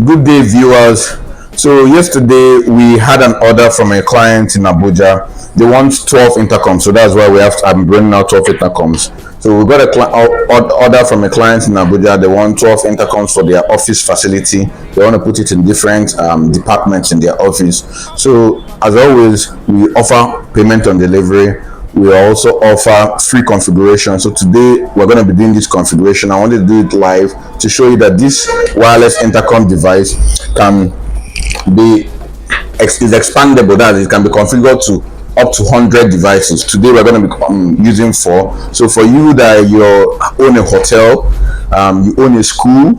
Good day, viewers. So yesterday we had an order from a client in Abuja. They want 12 intercoms, so that's why I'm bringing out 12 intercoms. So we got a order from a client in Abuja. They want 12 intercoms for their office facility. They want to put it in different departments in their office. So as always, we offer payment on delivery. We also offer free configuration. So today we're going to be doing this configuration. I wanted to do it live to show you that this wireless intercom device is expandable. That it can be configured to up to 100 devices. Today we're going to be using 4. So for you that you own a hotel, you own a school,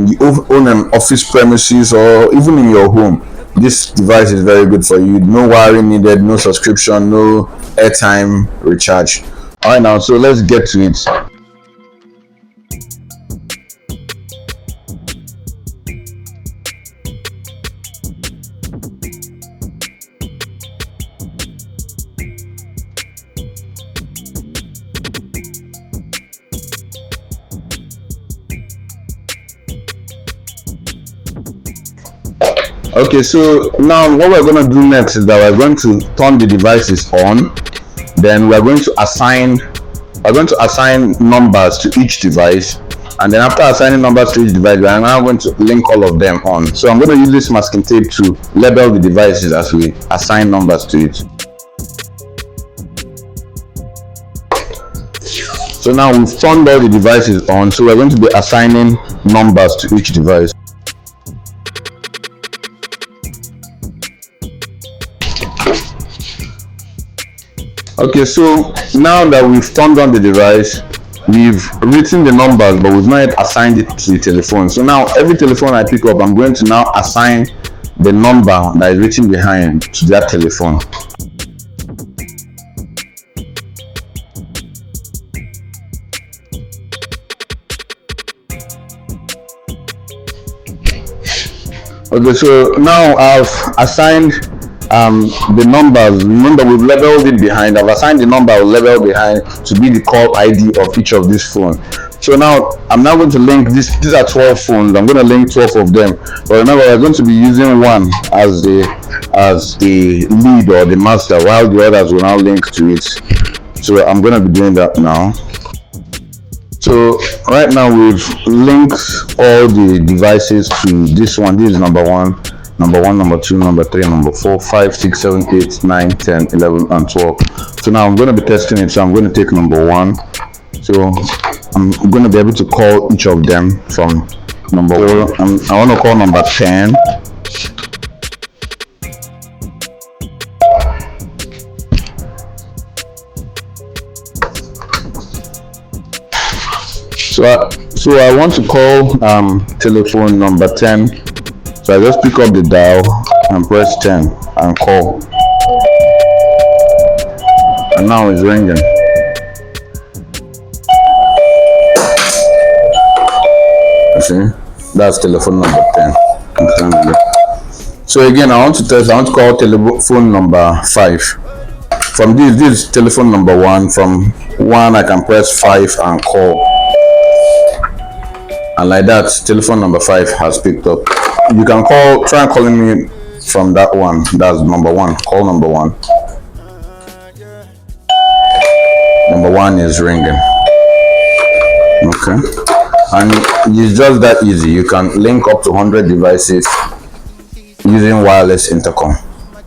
you own an office premises, or even in your home, this device is very good for you. No wiring needed, no subscription, no airtime recharge. All right, now so let's get to it. Okay, so now what we're going to do next is that we're going to turn the devices on. Then we're going to assign numbers to each device, and then after assigning numbers to each device, we are now going to link all of them on. So I'm going to use this masking tape to label the devices as we assign numbers to it. So now we've turned all the devices on, so we're going to be assigning numbers to each device. Okay, so now that we've turned on the device, we've written the numbers, but we've not yet assigned it to the telephone. So now every telephone I pick up, I'm going to now assign the number that is written behind to that telephone. Okay, so now I've assigned the numbers. Remember, we've labeled it behind. I've assigned the number labeled behind to be the call ID of each of these phones. So now I'm now going to link this. These are 12 phones. I'm going to link 12 of them. But remember, we're going to be using one as the lead or the master, while the others will now link to it. So I'm going to be doing that now. So right now we've linked all the devices to this one. This is number 1, number 2, number 3, number 4, 5, 6, 7, 8, 9, 10, 11, and 12. So now I'm going to be testing it. So I'm going to take number 1. So I'm going to be able to call each of them from number 4. I want to call number 10. So I want to call telephone number 10. So I just pick up the dial and press 10 and call. And now it's ringing. See? That's telephone number 10. So again, I want to call telephone number 5. From this is telephone number 1. From 1 I can press 5 and call. And like that, telephone number 5 has picked up. You can try calling me from that one. That's number 1. Call number 1. Number 1 is ringing. Okay. And it's just that easy. You can link up to 100 devices using wireless intercom.